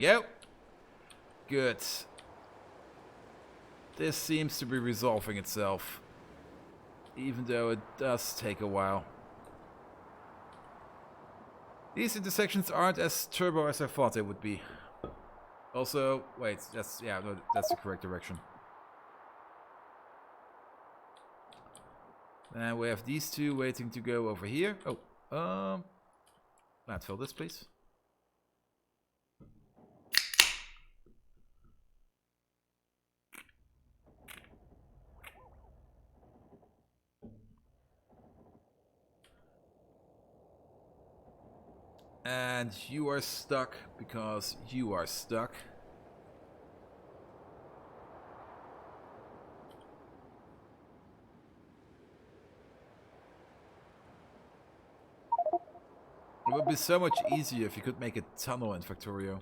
Yep. Good. This seems to be resolving itself. Even though it does take a while. These intersections aren't as turbo as I thought they would be. Also, wait, that's the correct direction. And we have these two waiting to go over here. Oh, let's fill this, please. And you are stuck because you are stuck. It would be so much easier if you could make a tunnel in Factorio.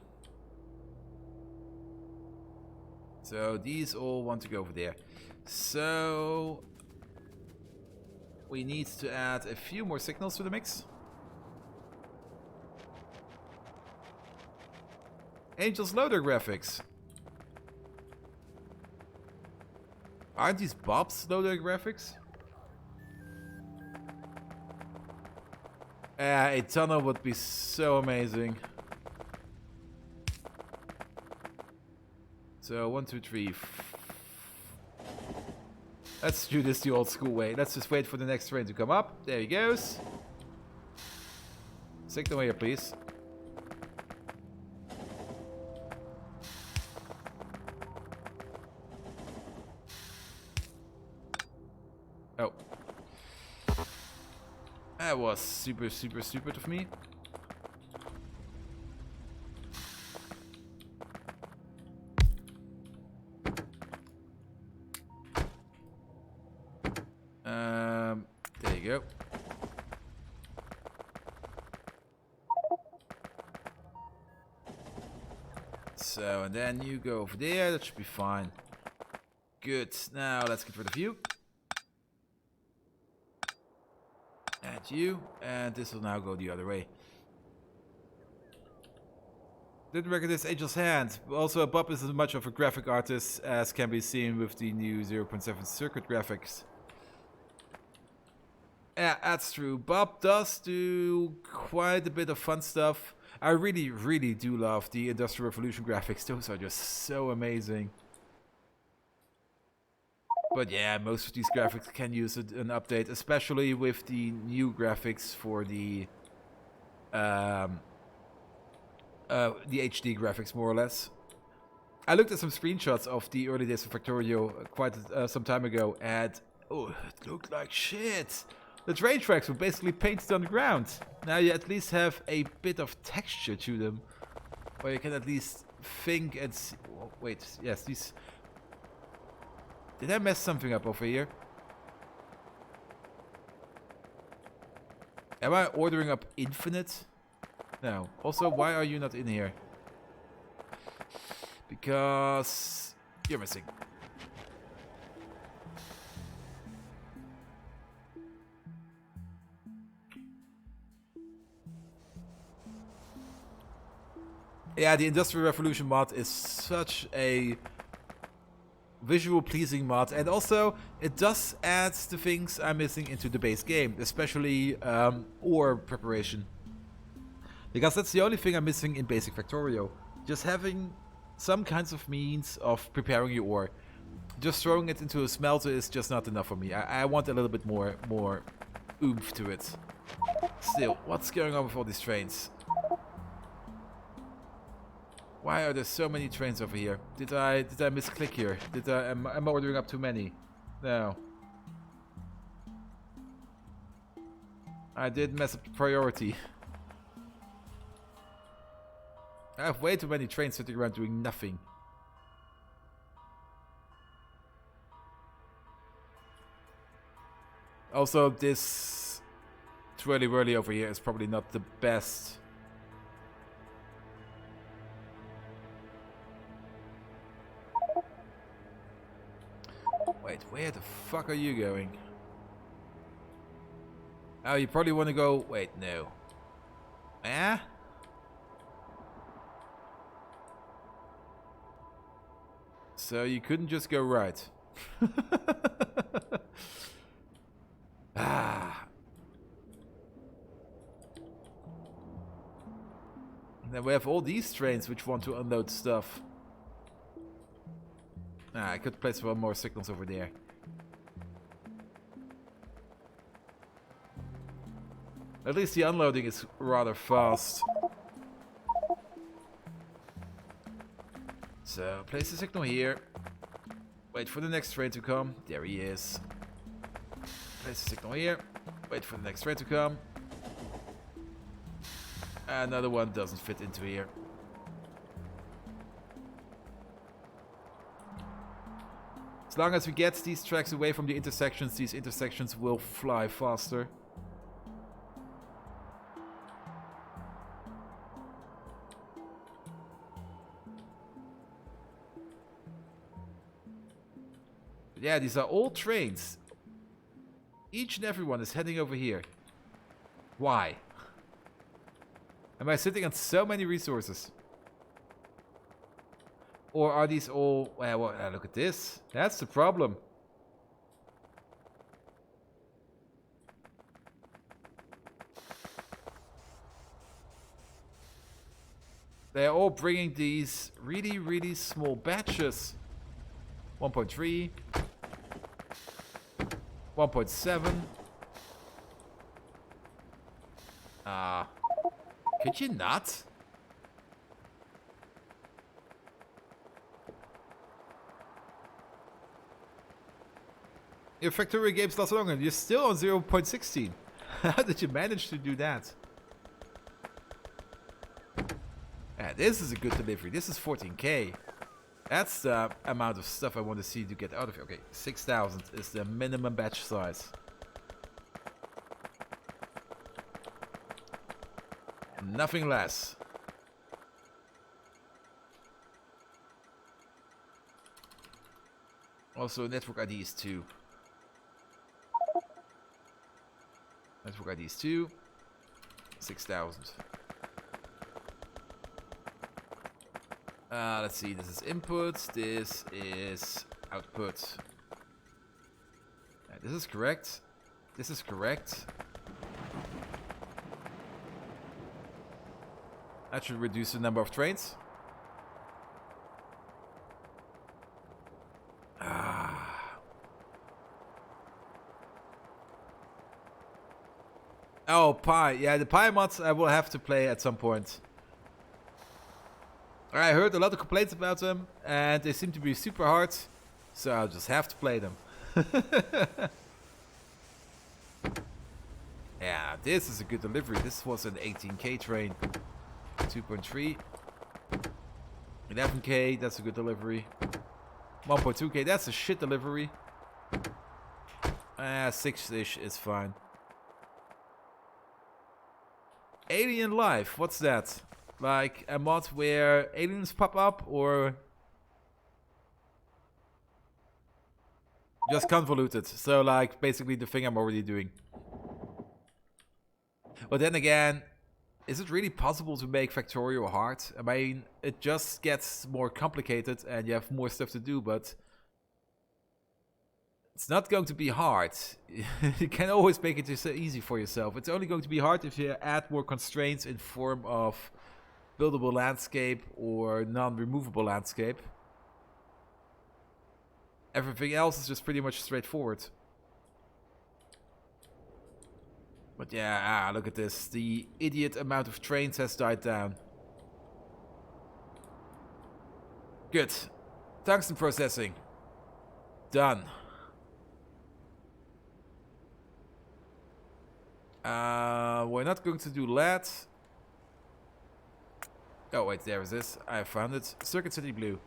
So these all want to go over there. So we need to add a few more signals to the mix. Angel's loader graphics. Aren't these Bob's loader graphics? A tunnel would be so amazing. So 1, 2, 3. Let's do this the old school way. Let's just wait for the next train to come up. There he goes. Signal here, please. Oh. That was super stupid of me. There you go. So, and then you go over there. That should be fine. Good. Now let's get rid of you. Add you, and this will now go the other way. Didn't recognize Angel's hand. Also, Bob is as much of a graphic artist as can be seen with the new 0.7 circuit graphics. Yeah, that's true. Bob does do quite a bit of fun stuff. I really do love the Industrial Revolution graphics. Those are just so amazing. But yeah, most of these graphics can use an update, especially with the new graphics for the HD graphics, more or less. I looked at some screenshots of the early days of Factorio quite some time ago, and oh, it looked like shit. The train tracks were basically painted on the ground. Now you at least have a bit of texture to them, or you can at least think and see. Oh, wait, yes, these. Did I mess something up over here? Am I ordering up infinite? No. Also, why are you not in here? Because you're missing. Yeah, the Industrial Revolution mod is such a visual pleasing mod, and also it does add the things I'm missing into the base game, especially ore preparation, because that's the only thing I'm missing in basic Factorio. Just having some kinds of means of preparing your ore. Just throwing it into a smelter is just not enough for me. I want a little bit more oomph to it. Still, what's going on with all these trains? Why are there so many trains over here? Did I misclick here? Am I ordering up too many? No. I did mess up the priority. I have way too many trains sitting around doing nothing. Also, this twirly-whirly over here is probably not the best. Wait, where the fuck are you going? Oh, you probably want to go... Wait, no. Eh? So you couldn't just go right. Ah. And then we have all these trains which want to unload stuff. Ah, I could place one more signals over there. At least the unloading is rather fast. So, place a signal here. Wait for the next train to come. There he is. Place a signal here. Wait for the next train to come. Another one doesn't fit into here. As long as we get these tracks away from the intersections, these intersections will fly faster. But yeah, these are all trains. Each and every one is heading over here. Why? Am I sitting on so many resources? Or are these all... Well, look at this. That's the problem. They're all bringing these really, really small batches. 1.3. 1.7. Could you not? Your Factorio games last longer. You're still on 0.16. How did you manage to do that? Yeah, this is a good delivery. This is 14k. That's the amount of stuff I want to see to get out of here. Okay, 6,000 is the minimum batch size. Nothing less. Also, network IDs too. Network IDs too. 6,000. Let's see. This is input. This is output. This is correct. This is correct. That should reduce the number of trains. Oh, Pi. Yeah, the Pi mods I will have to play at some point. I heard a lot of complaints about them, and they seem to be super hard, so I'll just have to play them. Yeah, this is a good delivery. This was an 18k train. 2.3. 11k, that's a good delivery. 1.2k, that's a shit delivery. 6-ish is fine. Alien Life, what's that? Like a mod where aliens pop up, or just convoluted? So like basically the thing I'm already doing. But then again, is it really possible to make Factorio hard? I mean, it just gets more complicated and you have more stuff to do, but it's not going to be hard. You can always make it easy for yourself. It's only going to be hard if you add more constraints in form of buildable landscape or non-removable landscape. Everything else is just pretty much straightforward. But yeah, look at this. The idiot amount of trains has died down. Good. Tungsten processing. Done. We're not going to do lead. Oh wait, there it is. I found it. Circuit City Blue.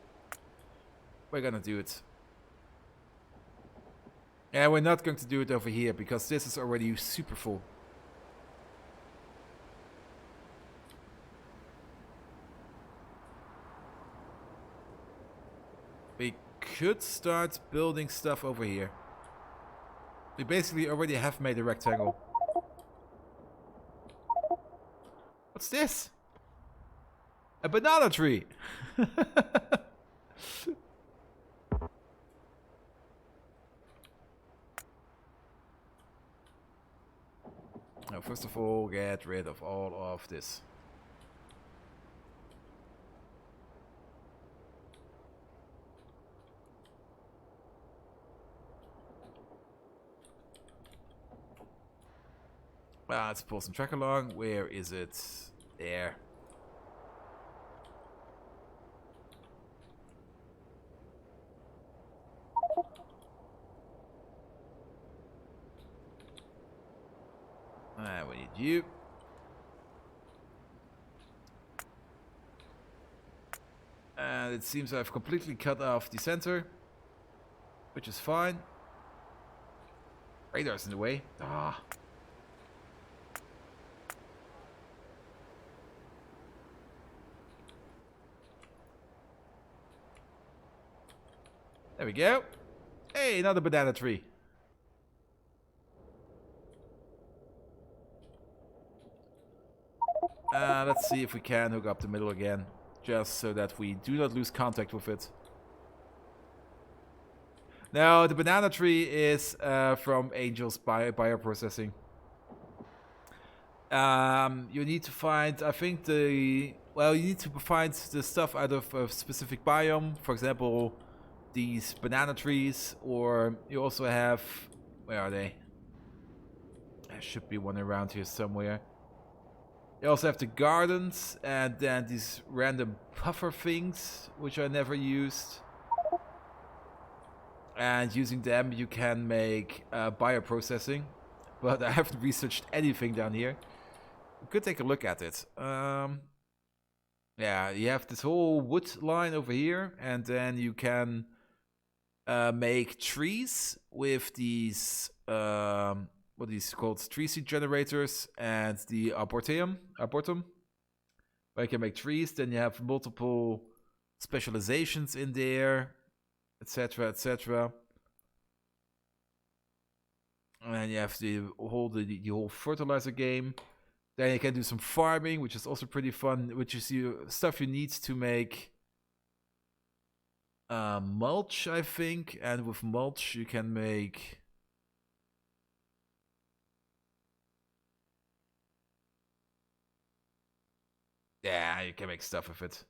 We're gonna do it. Yeah, we're not going to do it over here because this is already super full. We could start building stuff over here. We basically already have made a rectangle. What's this? A banana tree! first of all, get rid of all of this. Let's pull some track along. Where is it? There. We need you. And it seems I've completely cut off the center, which is fine. Radar's in the way. Ah. There we go. Hey, another banana tree. Let's see if we can hook up the middle again, just so that we do not lose contact with it. Now, the banana tree is from Angel's bioprocessing. You need to find, I think you need to find the stuff out of a specific biome. For example, these banana trees, or you also have, where are they? There should be one around here somewhere. You also have the gardens, and then these random puffer things, which I never used. And using them, you can make bioprocessing. But I haven't researched anything down here. We could take a look at it. Yeah, you have this whole wood line over here, and then you can make trees with these what are these called? Tree seed generators and the arboretum. Where you can make trees, then you have multiple specializations in there, etc., etc. And you have the whole fertilizer game. Then you can do some farming, which is also pretty fun, which is stuff you need to make mulch, I think. And with mulch you can make you can make stuff with it.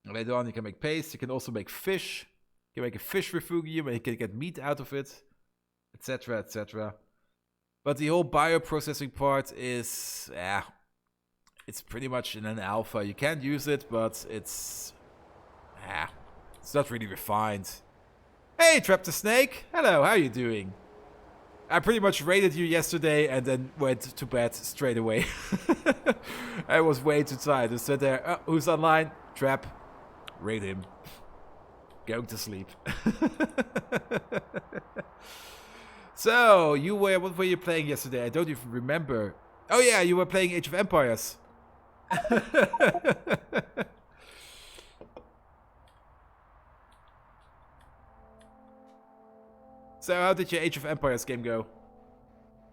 Later on you can make paste, you can also make fish. You can make a fish refugium and you can get meat out of it, etc., etc. But the whole bioprocessing part is, it's pretty much in an alpha. You can use it, but it's not really refined. Hey, Trap the Snake! Hello, how are you doing? I pretty much raided you yesterday and then went to bed straight away. I was way too tired. I sat there, who's online? Trap. Raid him. Going to sleep. So, what were you playing yesterday? I don't even remember. Oh yeah, you were playing Age of Empires. So how did your Age of Empires game go?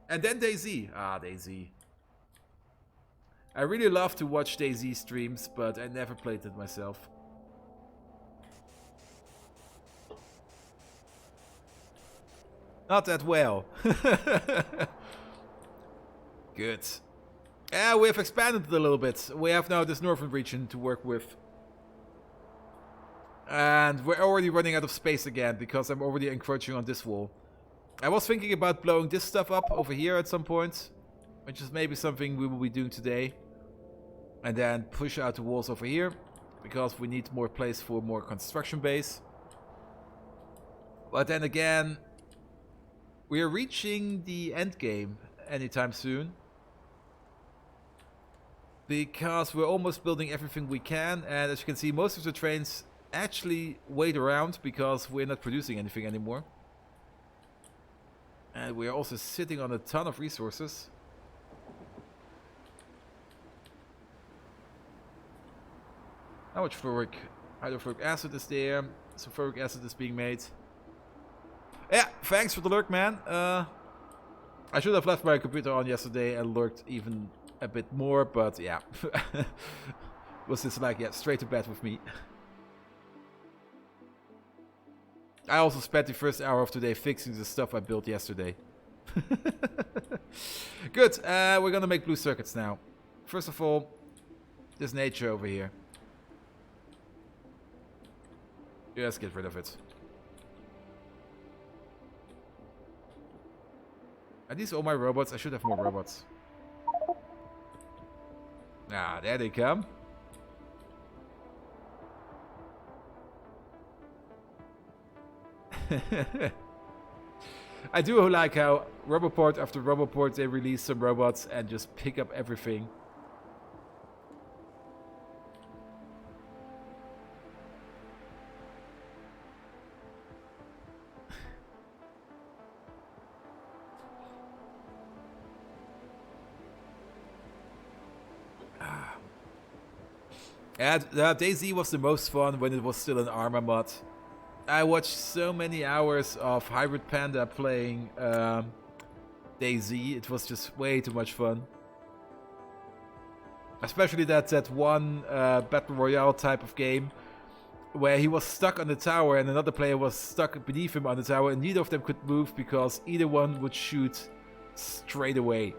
And then DayZ. DayZ. I really love to watch DayZ streams, but I never played it myself. Not that well. Good. Yeah, we have expanded it a little bit. We have now this northern region to work with. And we're already running out of space again because I'm already encroaching on this wall. I was thinking about blowing this stuff up over here at some point, which is maybe something we will be doing today. And then push out the walls over here because we need more place for more construction base. But then again, we are reaching the end game anytime soon. Because we're almost building everything we can, and as you can see, most of the trains actually wait around because we're not producing anything anymore. And we're also sitting on a ton of resources. How much hydrofluoric acid is there? Sulfuric acid is being made. Yeah, thanks for the lurk, man. I should have left my computer on yesterday and lurked even a bit more, but yeah. Was this like, straight to bed with me. I also spent the first hour of today fixing the stuff I built yesterday. Good, we're gonna make blue circuits now. First of all, this nature over here. Yeah, let's get rid of it. Are these all my robots? I should have more robots. Ah, there they come. I do like how Roboport after Roboport they release some robots and just pick up everything. And DayZ was the most fun when it was still an Arma mod. I watched so many hours of Hybrid Panda playing DayZ. It was just way too much fun. Especially that one Battle Royale type of game where he was stuck on the tower and another player was stuck beneath him on the tower and neither of them could move because either one would shoot straight away.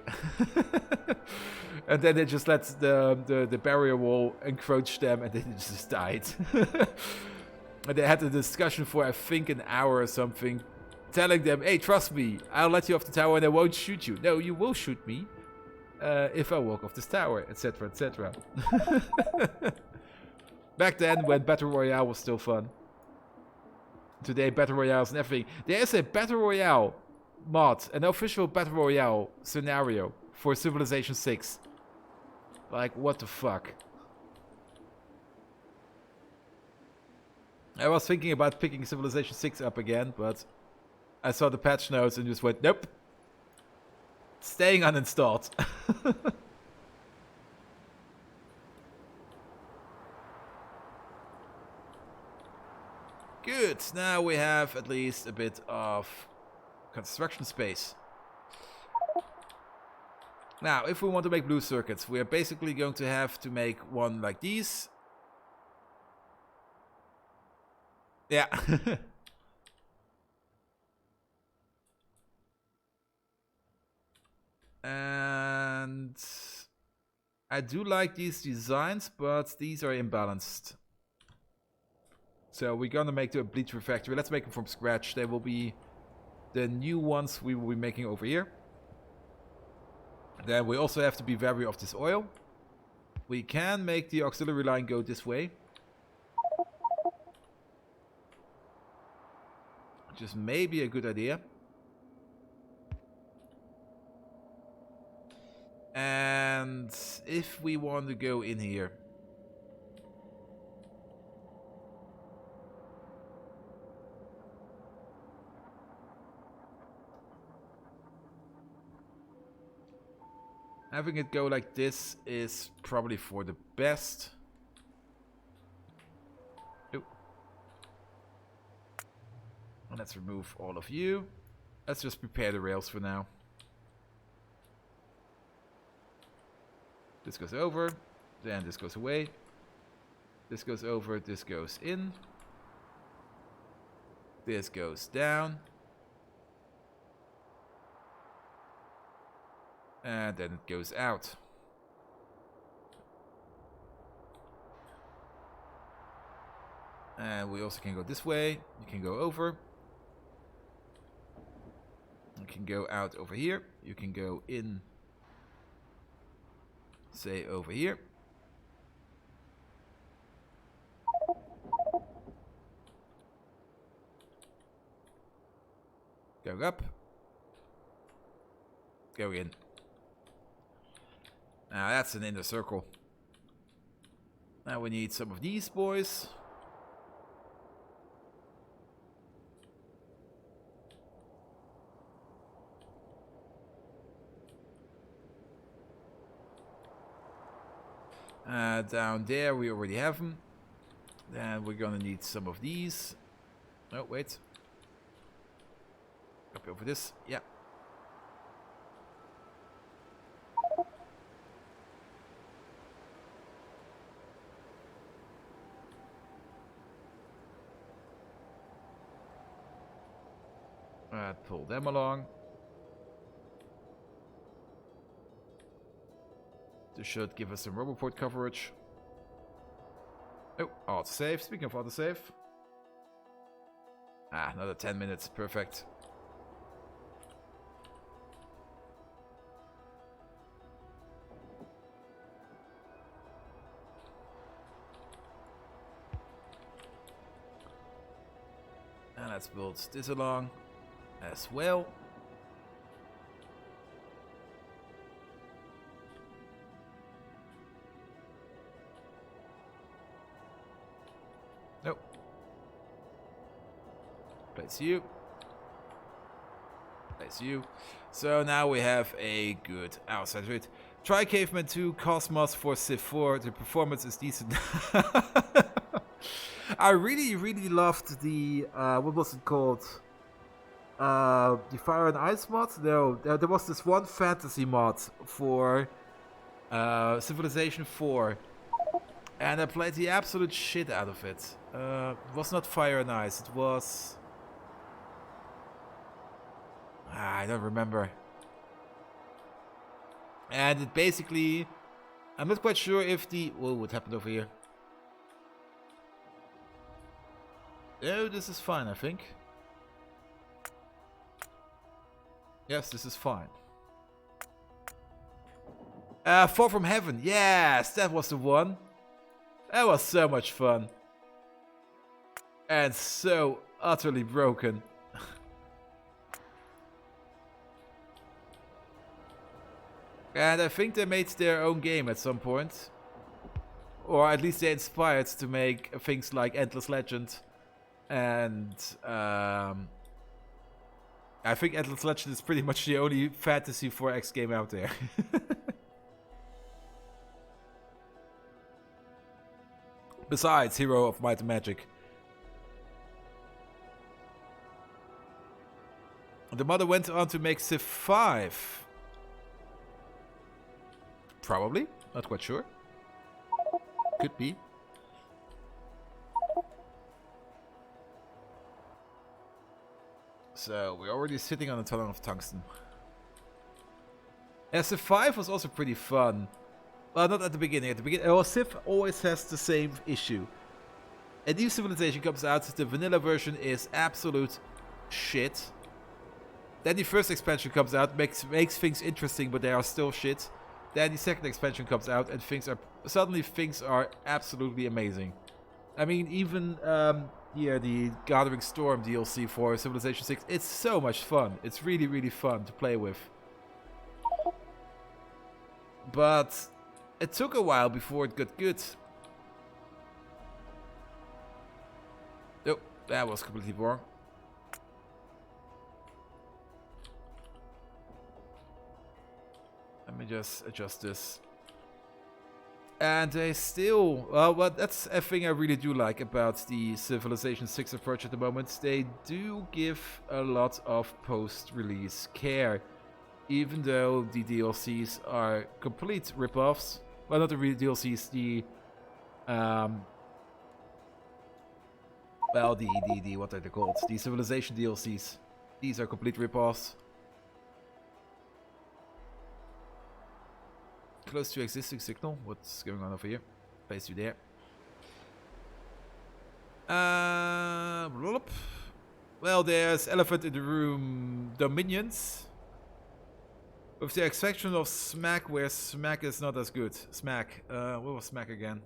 And then they just let the barrier wall encroach them and they just died. And they had a discussion for, I think, an hour or something, telling them, hey, trust me, I'll let you off the tower and I won't shoot you. No, you will shoot me if I walk off this tower, etc., etc. Back then, when Battle Royale was still fun. Today, Battle Royale is everything. There is a Battle Royale mod, an official Battle Royale scenario for Civilization 6. Like, what the fuck? I was thinking about picking Civilization 6 up again, but I saw the patch notes and just went, nope. Staying uninstalled. Good, now we have at least a bit of construction space. Now, if we want to make blue circuits, we are basically going to have to make one like these. Yeah. And I do like these designs, but these are imbalanced. So we're gonna make the bleach refactory. Let's make them from scratch. They will be the new ones we will be making over here. Then we also have to be wary of this oil. We can make the auxiliary line go this way. Which is maybe a good idea. And if we want to go in here. Having it go like this is probably for the best. Oh. And let's remove all of you. Let's just prepare the rails for now. This goes over, then this goes away. This goes over, this goes in. This goes down. And then it goes out. And we also can go this way. You can go over. You can go out over here. You can go in, say, over here. Go up. Go in. Now that's an inner circle. Now we need some of these boys. Down there we already have them. Then we're gonna need some of these. Oh, wait. Copy over this. Yeah. Pull them along. This should give us some Roboport coverage. Oh, autosave. Speaking of autosave. Ah, another 10 minutes. Perfect. And let's build this along as well. Nope. Place you. Place you. So now we have a good outside grid. Try Caveman 2, Cosmos for Civ 4. The performance is decent. I really loved the, what was it called? The Fire and Ice mod? No, there was this one fantasy mod for Civilization 4. And I played the absolute shit out of it. It was not Fire and Ice, it was... I don't remember. And it basically... I'm not quite sure if the... Whoa, what happened over here? Oh, this is fine, I think. Yes, this is fine. Fall from Heaven. Yes, that was the one. That was so much fun. And so utterly broken. And I think they made their own game at some point. Or at least they inspired to make things like Endless Legend. And I think Endless Legend is pretty much the only Fantasy 4X game out there. Besides Hero of Might and Magic. The mother went on to make Civ 5. Probably. Not quite sure. Could be. So, we're already sitting on a ton of tungsten. Yeah, Civ 5 was also pretty fun. Well, not at the beginning. At the beginning, well, Civ always has the same issue. A new civilization comes out, the vanilla version is absolute shit. Then the first expansion comes out, makes things interesting, but they are still shit. Then the second expansion comes out, and suddenly things are absolutely amazing. I mean, even here the Gathering Storm DLC for Civilization 6, it's so much fun. It's really fun to play with. But it took a while before it got good. Oh, that was completely wrong. Let me just adjust this. And they still... Well, that's a thing I really do like about the Civilization 6 approach at the moment. They do give a lot of post-release care. Even though the DLCs are complete rip-offs. Well, not the real DLCs, the... Well, the what are they called? The Civilization DLCs. These are complete rip-offs. Close to existing signal. What's going on over here? Place you there. Well, there's elephant in the room. Dominions. With the exception of Smack, where Smack is not as good. Smack. What was Smack again?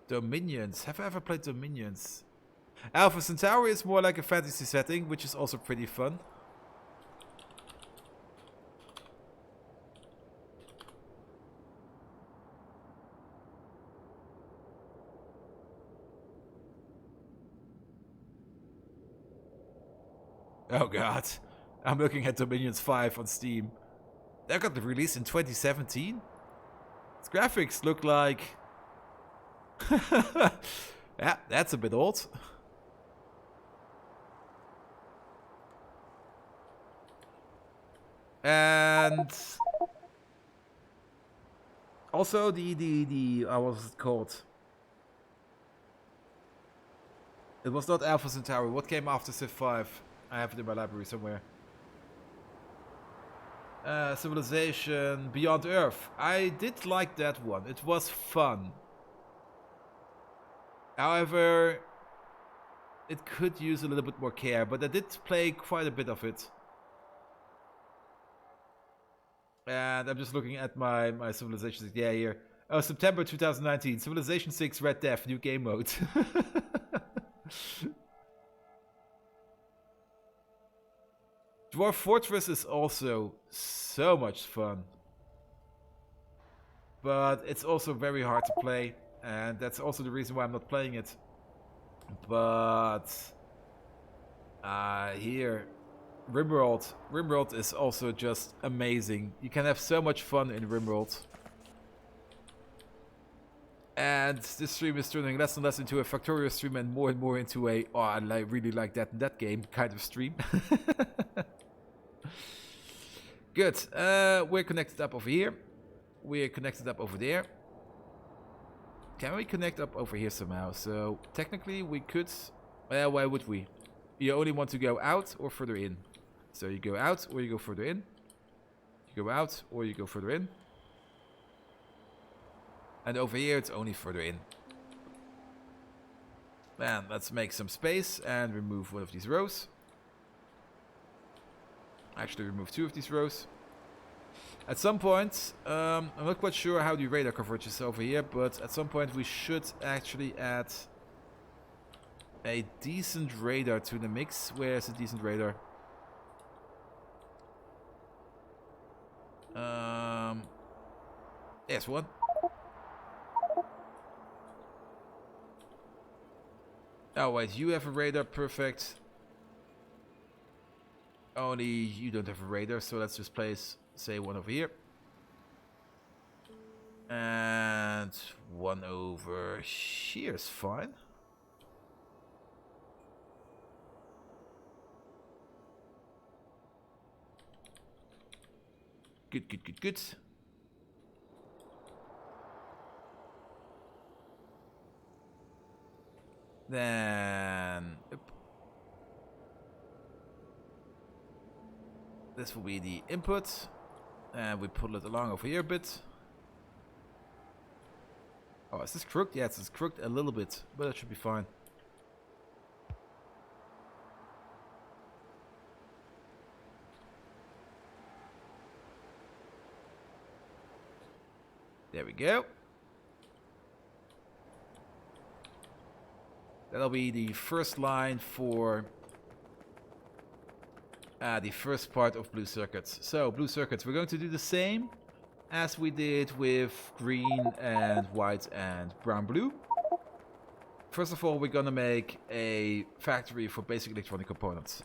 Dominions. Have I ever played Dominions? Alpha Centauri is more like a fantasy setting, which is also pretty fun. Oh god. I'm looking at Dominions 5 on Steam. That got released in 2017? Its graphics look like... Yeah, that's a bit old. And also the what was it called? It was not Alpha Centauri. What came after Civ 5? I have it in my library somewhere. Civilization Beyond Earth. I did like that one. It was fun. However, it could use a little bit more care, but I did play quite a bit of it. And I'm just looking at my Civilization 6. Yeah, here. Oh, September 2019. Civilization 6 Red Death, new game mode. Dwarf Fortress is also so much fun. But it's also very hard to play. And that's also the reason why I'm not playing it. But here, Rimworld. Rimworld is also just amazing. You can have so much fun in Rimworld. And this stream is turning less and less into a Factorio stream and more into a, oh, I really like that in that game kind of stream. Good. We're connected up over here. We're connected up over there. Can we connect up over here somehow? So technically we could. Well, why would we? You only want to go out or further in. So you go out or you go further in. You go out or you go further in. And over here it's only further in. Man, let's make some space and remove one of these rows. Actually remove two of these rows. At some point, I'm not quite sure how the radar coverage is over here, but at some point we should actually add a decent radar to the mix. Where's a decent radar? There's one. Oh wait, you have a radar, perfect. Only you don't have a radar, so let's just place, say, one over here. And one over here is fine. Good, good, good, good. Then this will be the input, and we pull it along over here a bit. Oh, is this crooked? Yeah, it's crooked a little bit, but it should be fine. There we go. That'll be the first line for the first part of blue circuits. So, blue circuits, we're going to do the same as we did with green and white and brown blue. First of all, we're going to make a factory for basic electronic components.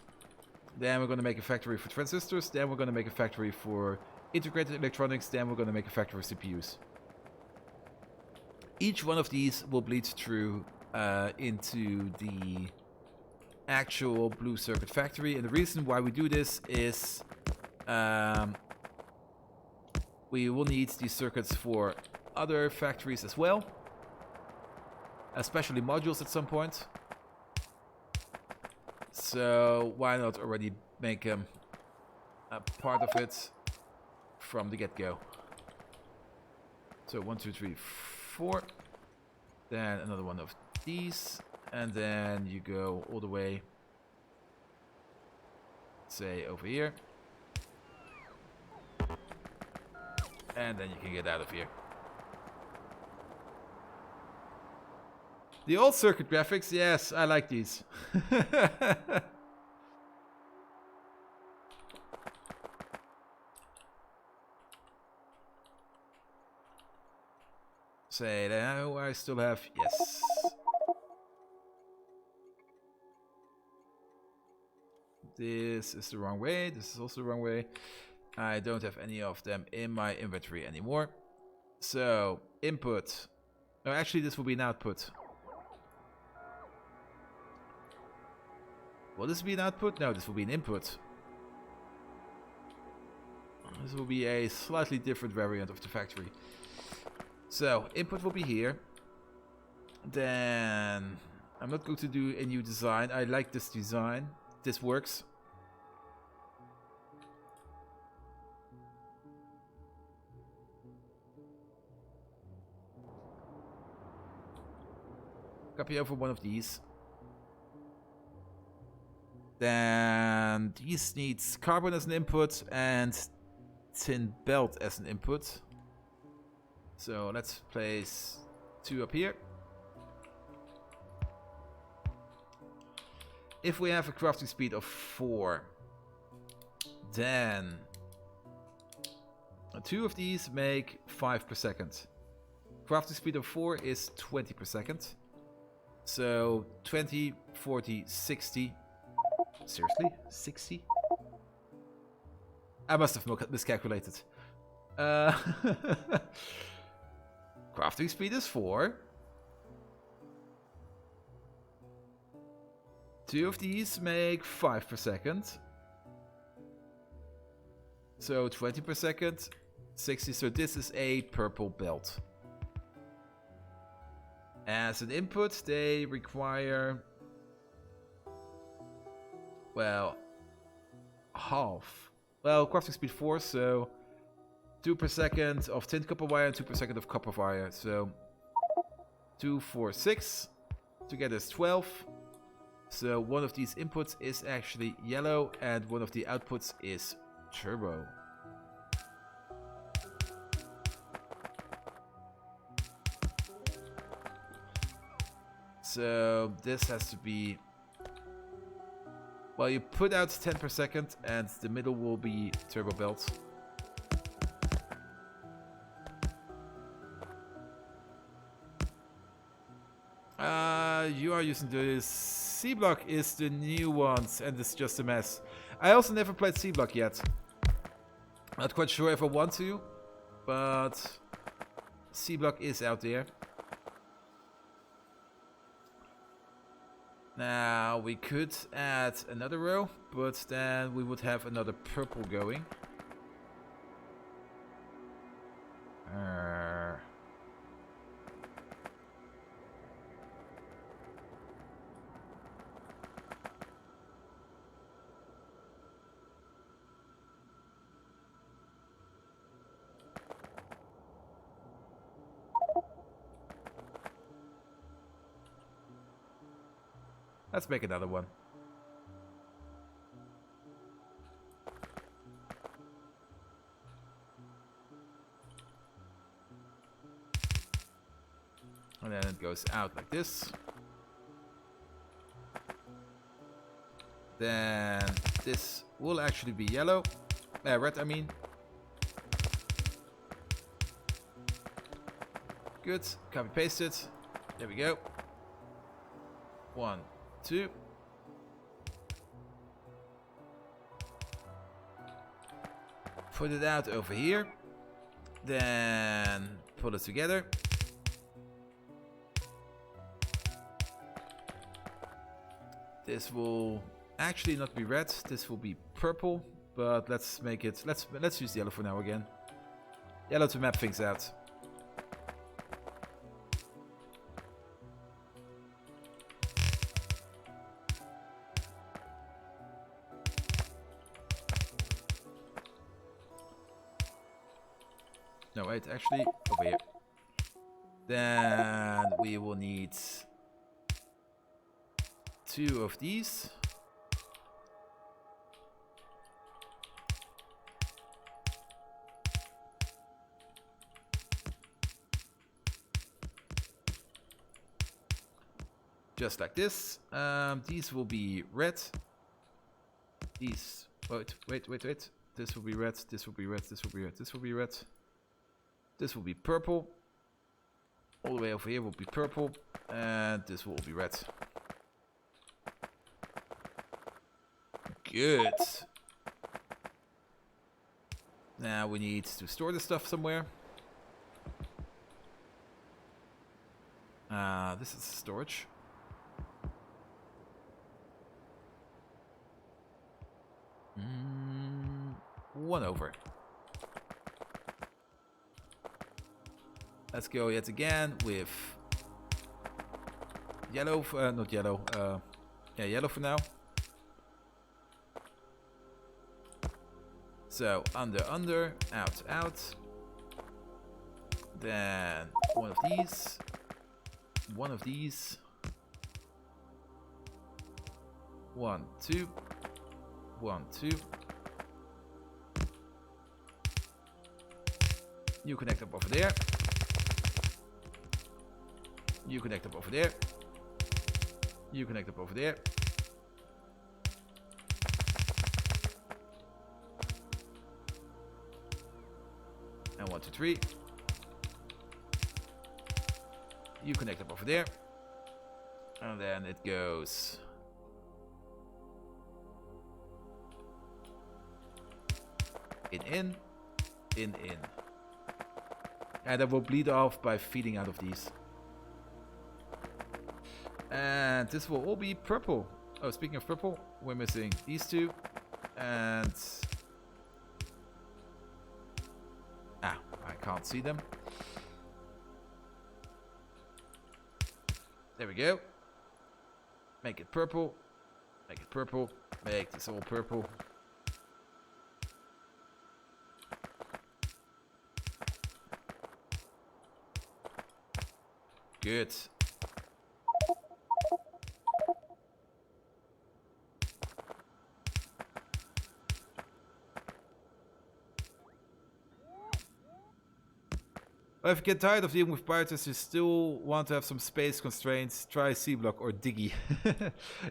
Then we're going to make a factory for transistors. Then we're going to make a factory for integrated electronics. Then we're going to make a factory for CPUs. Each one of these will bleed through into the actual blue circuit factory, and the reason why we do this is we will need these circuits for other factories as well, especially modules at some point. So why not already make a part of it from the get-go? So 1, 2, 3, 4. Then another one of these, and then you go all the way, say, over here. And then you can get out of here. The old circuit graphics, yes, I like these. Say now I still have, yes. This is the wrong way, this is also the wrong way. I don't have any of them in my inventory anymore. So, input. No, actually this will be an output. Will this be an output? No, this will be an input. This will be a slightly different variant of the factory. So, input will be here. Then I'm not going to do a new design. I like this design. This works. Copy over one of these. Then these needs carbon as an input and tin belt as an input. So let's place 2 up here. If we have a crafting speed of 4, then 2 of these make 5 per second. Crafting speed of 4 is 20 per second. So 20, 40, 60. Seriously? 60? I must have miscalculated. Crafting speed is 4. 2 of these make 5 per second. So 20 per second, 60. So this is a purple belt. As an input, they require, well, half. Well, crafting speed 4, so 2 per second of tin copper wire and 2 per second of copper wire. So 2, 4, 6. Together is 12. So one of these inputs is actually yellow and one of the outputs is turbo. So this has to be, well, you put out 10 per second and the middle will be turbo belt. You are using the C block is the new ones and it's just a mess. I also never played C block yet. Not quite sure if I want to, but C block is out there. Now we could add another row, but then we would have another purple going. Let's make another one. And then it goes out like this. Then this will actually be yellow. Red, I mean. Good. Copy paste it. There we go. 1, 2. Put it out over here. Then pull it together. This will actually not be red. This will be purple. But let's make it. Let's use yellow for now again. Yellow to map things out. No, wait, actually, over here. Then we will need 2 of these. Just like this. These will be red. These, wait. This will be red, this will be red, this will be red, this will be red. This will be purple. All the way over here will be purple. And this will be red. Good. Now we need to store the stuff somewhere. This is storage. One over. Let's go yet again with Yellow, not yellow. Yeah, yellow for now. So under, out, out. Then one of these. One of these. 1, 2. 1, 2. You connect up over there. You connect up over there. You connect up over there. And 1, 2, 3. You connect up over there. And then it goes in. And that will bleed off by feeding out of these. And this will all be purple. Oh, speaking of purple, we're missing these two. And... ah, I can't see them. There we go. Make it purple. Make it purple. Make this all purple. Good. Well, if you get tired of dealing with pirates, you still want to have some space constraints, try C-Block or Diggy.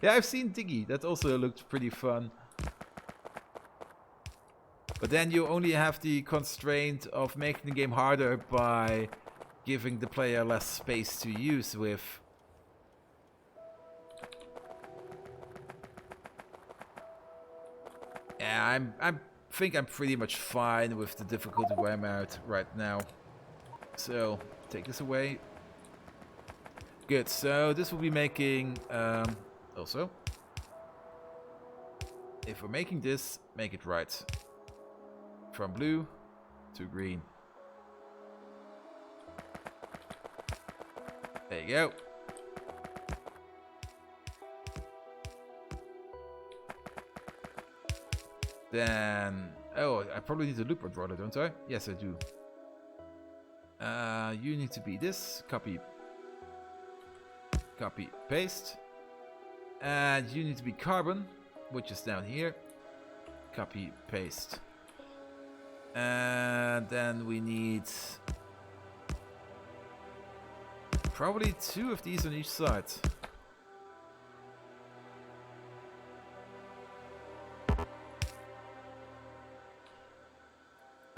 Yeah, I've seen Diggy. That also looked pretty fun. But then you only have the constraint of making the game harder by giving the player less space to use with. Yeah, I think I'm pretty much fine with the difficulty where I'm at right now. So, take this away. Good, so this will be making, also, if we're making this, make it right. From blue to green. There you go. Then, oh, I probably need a loop rod roller, don't I? Yes, I do. You need to be this. Copy. Copy, paste. And you need to be carbon, which is down here. Copy, paste. And then we need probably 2 of these on each side.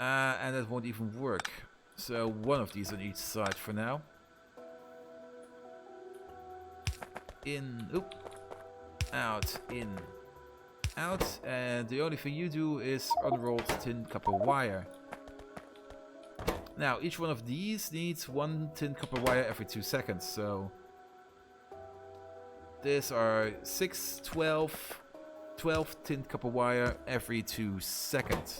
And that won't even work. So 1 of these on each side for now. In, oop, out, in, out. And the only thing you do is unrolled tin copper wire. Now, each one of these needs 1 tin copper wire every 2 seconds. So these are 6, 12 tin copper wire every 2 seconds.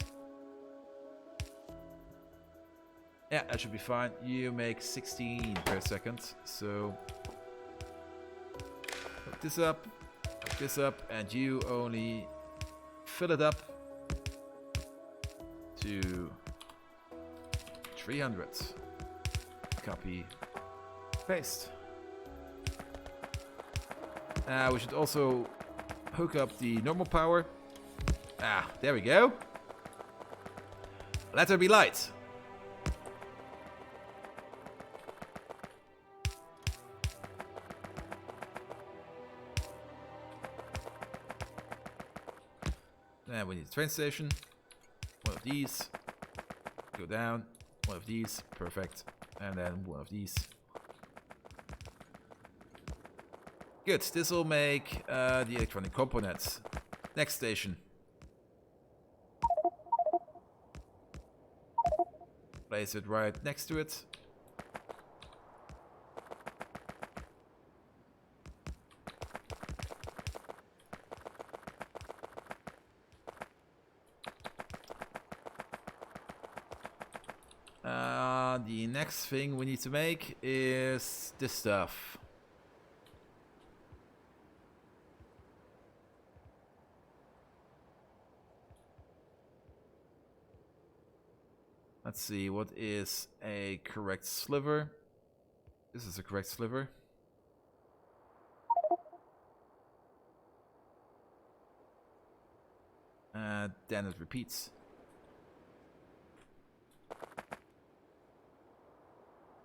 Yeah, that should be fine. You make 16 per second, so hook this up, and you only fill it up to 300. Copy, paste. We should also hook up the normal power. Ah, there we go. Let there be light. And we need a train station. 1 of these. Go down. 1 of these. Perfect. And then 1 of these. Good. This will make the electronic components. Next station. Place it right next to it. The next thing we need to make is this stuff. Let's see, what is a correct sliver? This is a correct sliver. Then it repeats.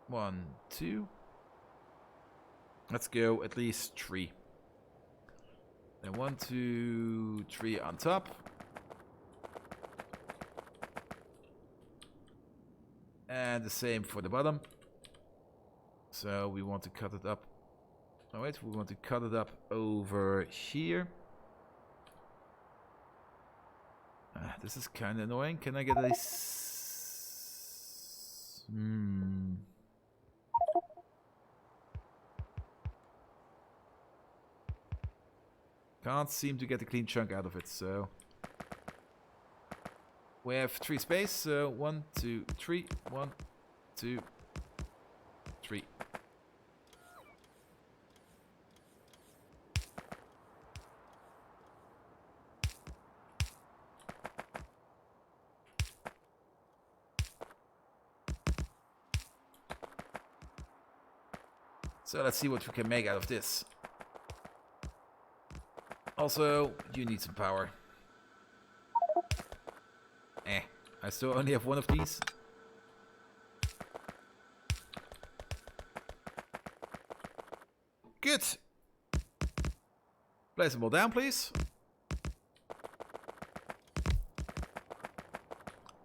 One, two. Let's go at least 3. Then 1, 2, 3 on top. And the same for the bottom. So we want to cut it up. Oh wait, we want to cut it up over here. This is kind of annoying. Can I get a... Can't seem to get a clean chunk out of it, so... We have 3 space, so 1, 2, 3. 1, 2, 3. So let's see what we can make out of this. Also, you need some power. I still only have 1 of these. Good. Place them all down, please.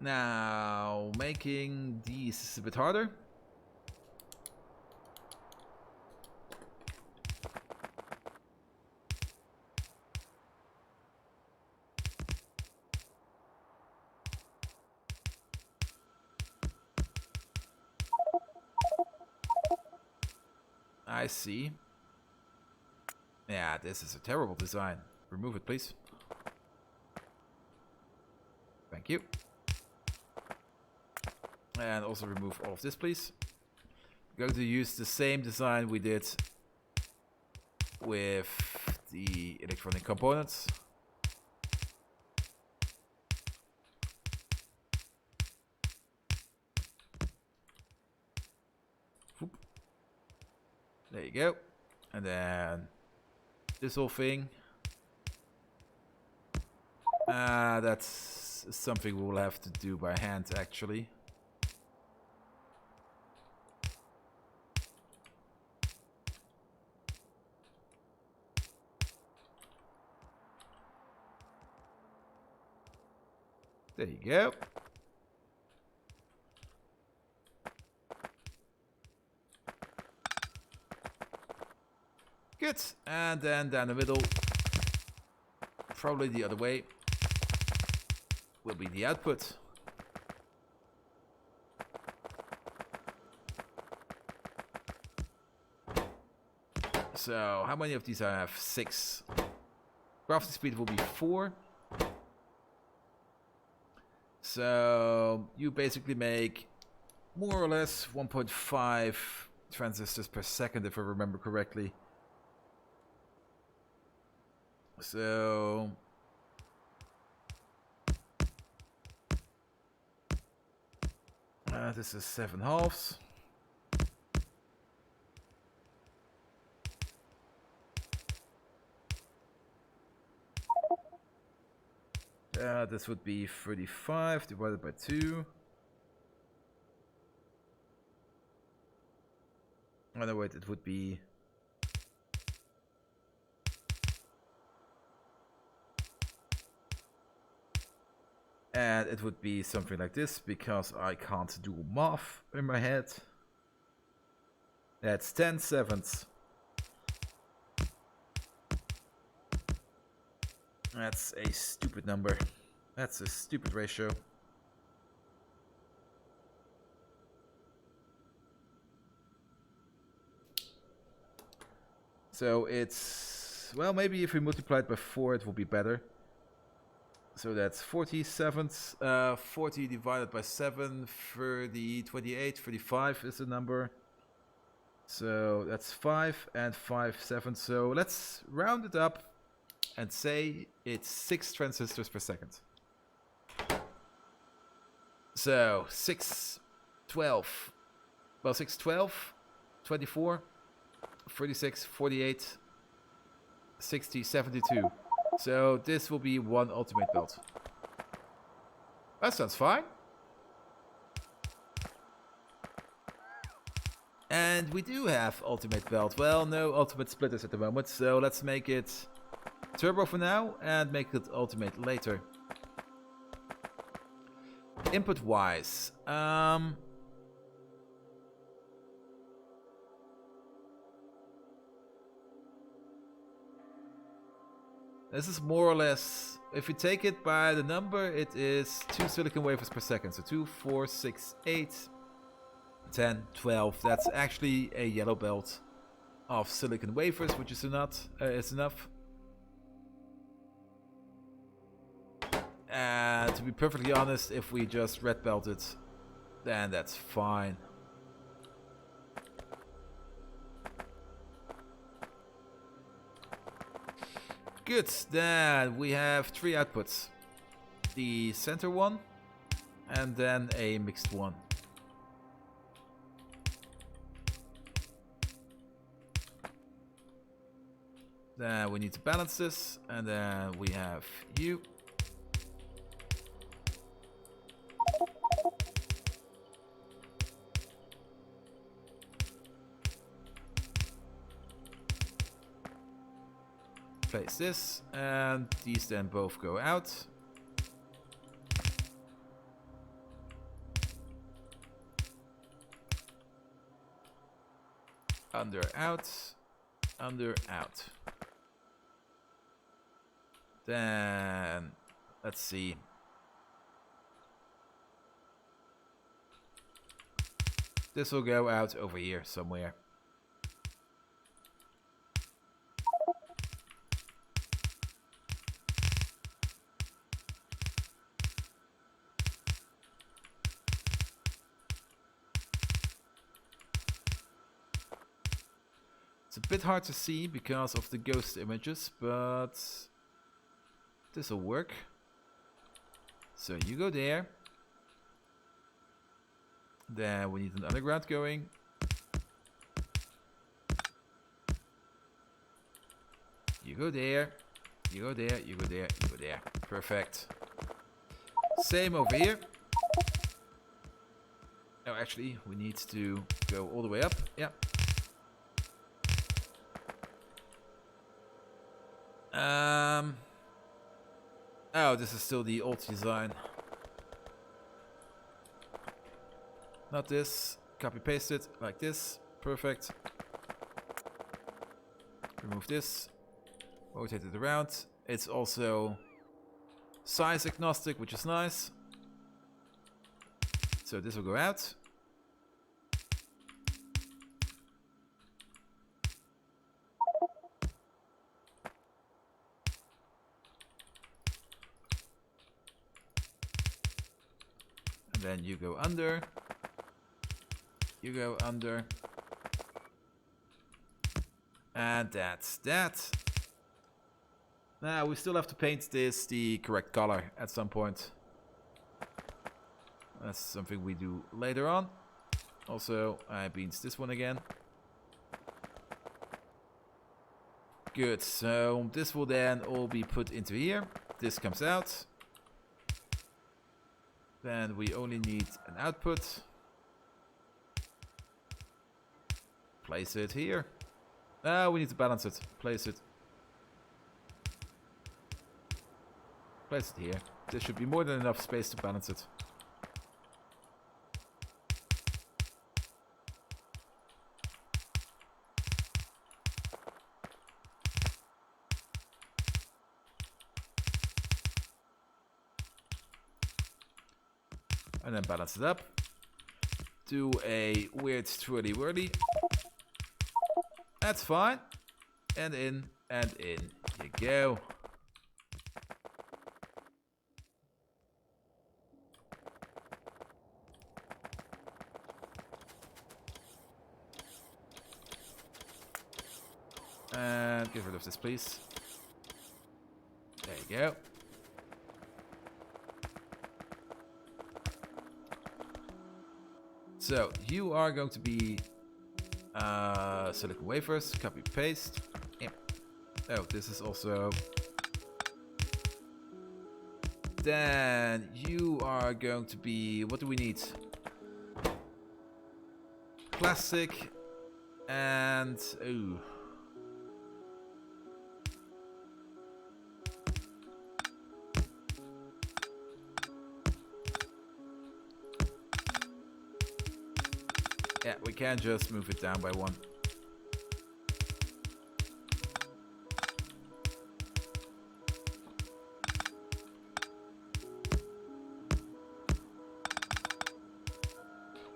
Now, making these is a bit harder. I see. Yeah, this is a terrible design. Remove it, please. Thank you. And also remove all of this, please. I'm going to use the same design we did with the electronic components. There you go. And then this whole thing. That's something we'll have to do by hand, actually. There you go. Good. And then down the middle, probably the other way, will be the output. So, how many of these I have? 6. Crafting speed will be 4. So, you basically make more or less 1.5 transistors per second, if I remember correctly. So... this is 7 halves. This would be 35 divided by 2. Oh no, wait, it would be... And it would be something like this, because I can't do math in my head. That's 10/7. That's a stupid number. That's a stupid ratio. So it's... well, maybe if we multiply it by 4, it will be better. So that's 47. 40 divided by 7, 30, 28, 35 is the number. So that's 5 and 5, 7. So let's round it up and say it's 6 transistors per second. So 6, 12. Well, 6, 12, 24, 36, 48, 60, 72. So this will be one ultimate belt. That sounds fine. And we do have ultimate belt. Well, no ultimate splitters at the moment, so let's make it turbo for now and make it ultimate later. Input wise, this is more or less, if you take it by the number, it is 2 silicon wafers per second. So 2, 4, 6, 8, 10, 12. That's actually a yellow belt of silicon wafers, which is enough. And to be perfectly honest, if we just red belt it, then that's fine. Good, then we have 3 outputs. The center one, and then a mixed one. Then we need to balance this, and then we have you. Place this, and these then both go out. Under, out, under, out. Then, let's see. This will go out over here somewhere. It's a bit hard to see because of the ghost images, but this will work. So you go there. Then we need an underground going. You go there. You go there. You go there. You go there. Perfect. Same over here. Oh, actually, we need to go all the way up. Yeah. Oh, this is still the old design. Not this. Copy paste it like this. Perfect. Remove this. Rotate it around. It's also size agnostic, which is nice. So this will go out. Then you go under. You go under. And that's that. Now we still have to paint this the correct color at some point. That's something we do later on. Also, I beans this one again. Good, so this will then all be put into here. This comes out. Then we only need an output. Place it here. Ah, we need to balance it. Place it. Place it here. There should be more than enough space to balance it. And then balance it up. Do a weird twirly whirly. That's fine. And in, and in. You go. And get rid of this, please. There you go. So you are going to be silicon wafers, copy paste. Yeah. Oh, this is also. Then you are going to be. What do we need? Plastic and ooh. Yeah, we can just move it down by one.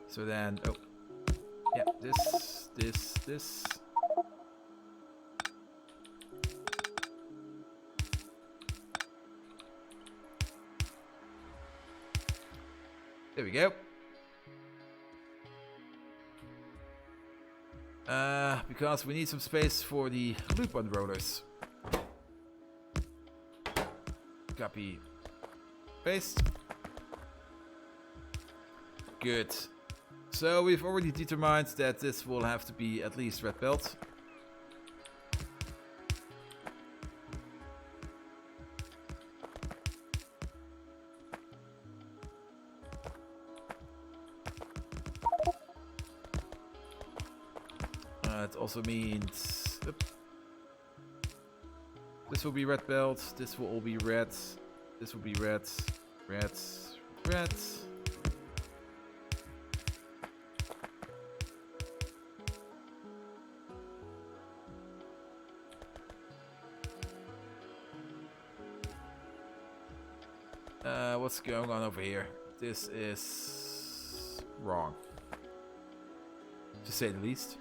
So then, oh, yeah, this. There we go. Because we need some space for the loop unrollers. Copy, paste. Good. So we've already determined that this will have to be at least red belt. It also means this will be red belt, this will all be red, this will be red, red, red. What's going on over here? This is wrong, to say the least.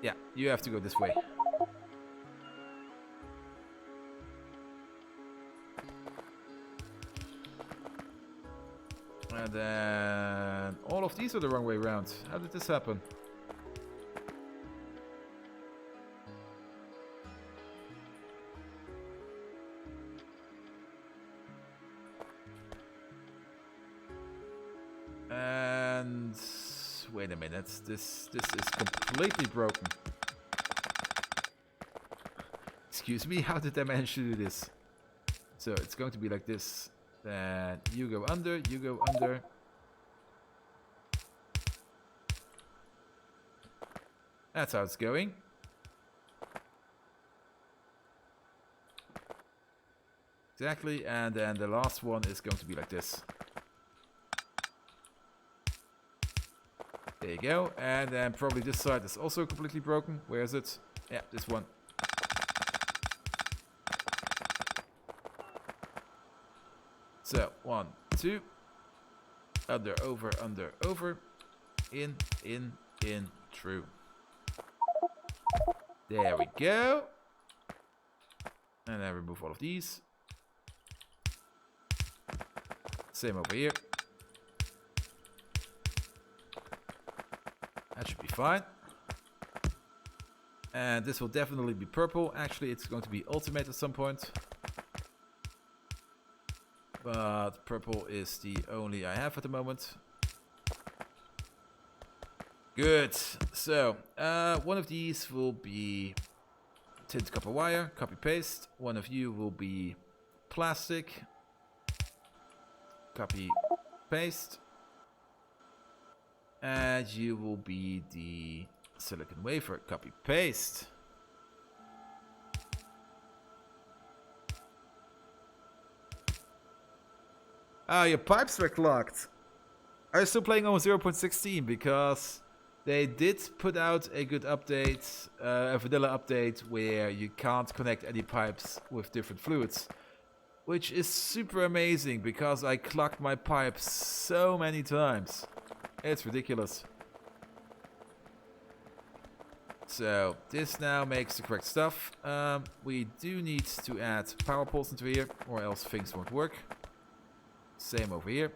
Yeah, you have to go this way. And then all of these are the wrong way around. How did this happen? And wait a minute, this is completely broken. Excuse me, how did I manage to do this? So it's going to be like this. Then you go under, you go under. That's how it's going. Exactly, and then the last one is going to be like this. There you go, and then probably this side is also completely broken. Where is it? Yeah, this one. So, 1, 2. Under, over, in, through. There we go. And then remove all of these. Same over here. That should be fine. And this will definitely be purple. Actually, it's going to be ultimate at some point. But purple is the only I have at the moment. Good. So, one of these will be tint copper wire, copy paste. One of you will be plastic, copy paste. And you will be the silicon wafer, copy paste. Ah, your pipes were clogged. Are you still playing on 0.16? Because they did put out a good update, a vanilla update, where you can't connect any pipes with different fluids. Which is super amazing, because I clogged my pipes so many times. It's ridiculous. So, this now makes the correct stuff. We do need to add power poles into here, or else things won't work. Same over here.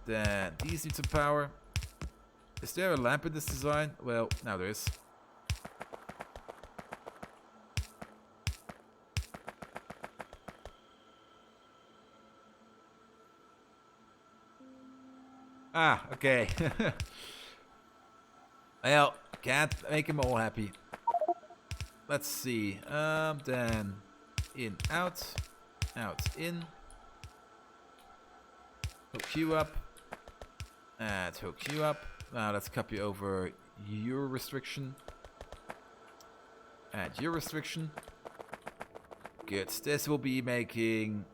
Then these need some power. Is there a lamp in this design? Well, now there is. Ah, okay. Well, can't make them all happy. Let's see. Then in, out, in. Hook you up. And hook you up. Now let's copy over your restriction. Add your restriction. Good. This will be making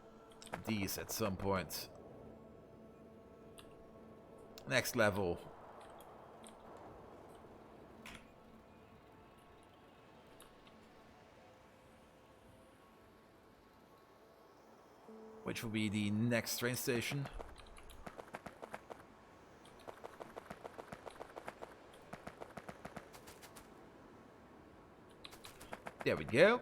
these at some point. Next level. Which will be the next train station. There we go.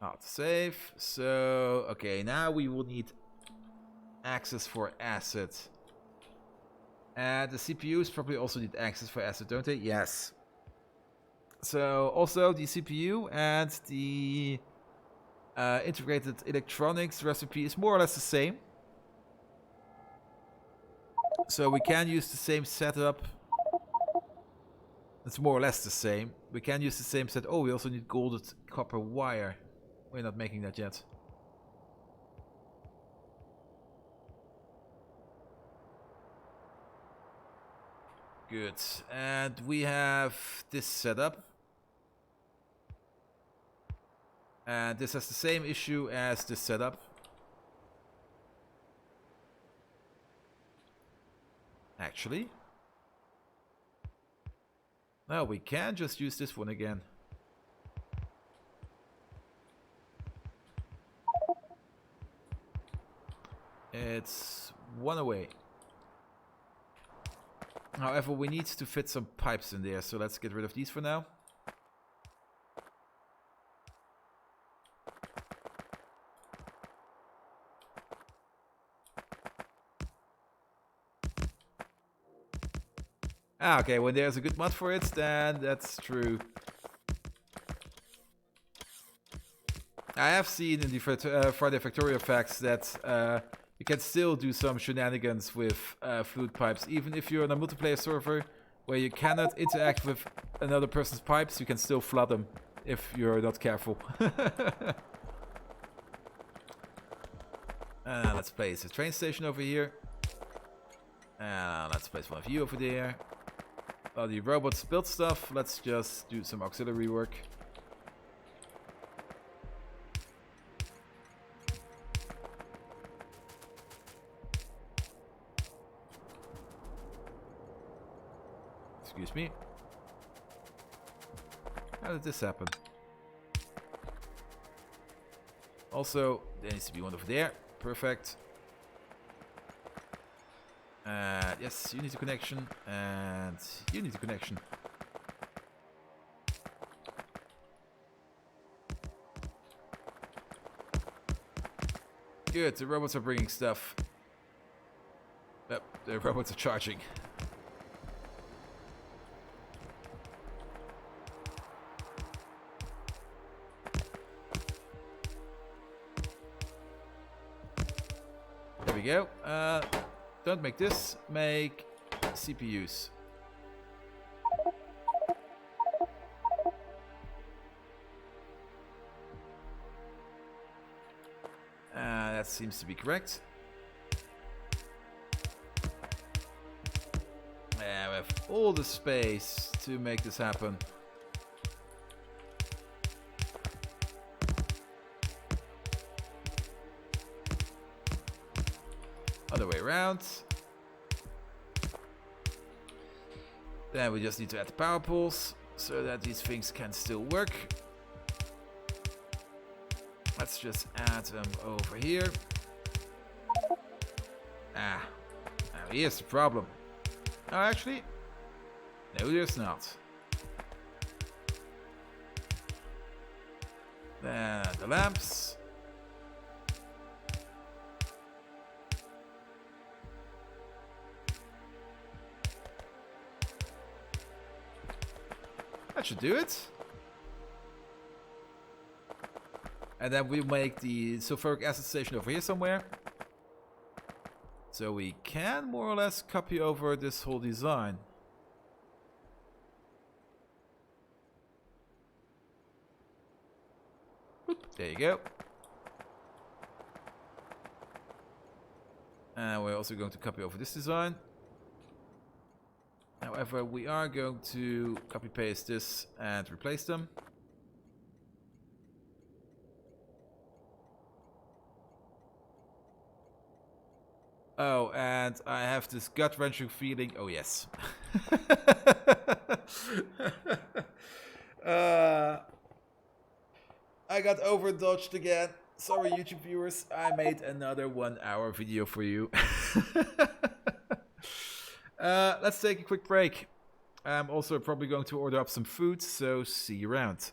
Not save. So, okay, now we will need access for acid. And the CPUs probably also need access for acid, don't they? Yes. So, also the CPU and the integrated electronics recipe is more or less the same. So we can use the same setup. It's more or less the same. We can use the same set. Oh, we also need golded copper wire. We're not making that yet. Good. And we have this setup. And this has the same issue as this setup. Actually. No, we can just use this one again. It's one away. However, we need to fit some pipes in there, so let's get rid of these for now. Ah, okay, when there's a good mod for it, then that's true. I have seen in the Friday Factorio facts that you can still do some shenanigans with fluid pipes. Even if you're on a multiplayer server where you cannot interact with another person's pipes, you can still flood them if you're not careful. Let's place a train station over here. Let's place one of you over there. While the robots build stuff, let's just do some auxiliary work. Excuse me. How did this happen? Also, there needs to be one over there. Perfect. Yes, you need a connection, and you need a connection. Good, the robots are bringing stuff. Yep, the robots are charging. There we go. Don't make this, make CPUs. That seems to be correct. Yeah, we have all the space to make this happen. Other way around. Then we just need to add the power poles so that these things can still work. Let's just add them over here. Now here's the problem. Oh, actually, no, there's not. Then the lamps. That should do it. And then we'll make the sulfuric acid station over here somewhere. So we can more or less copy over this whole design. There you go. And we're also going to copy over this design. However, we are going to copy paste this and replace them. Oh, and I have this gut-wrenching feeling. Oh, yes. I got overdodged again. Sorry, YouTube viewers. I made another 1 hour video for you. Let's take a quick break. I'm also probably going to order up some food, so see you around.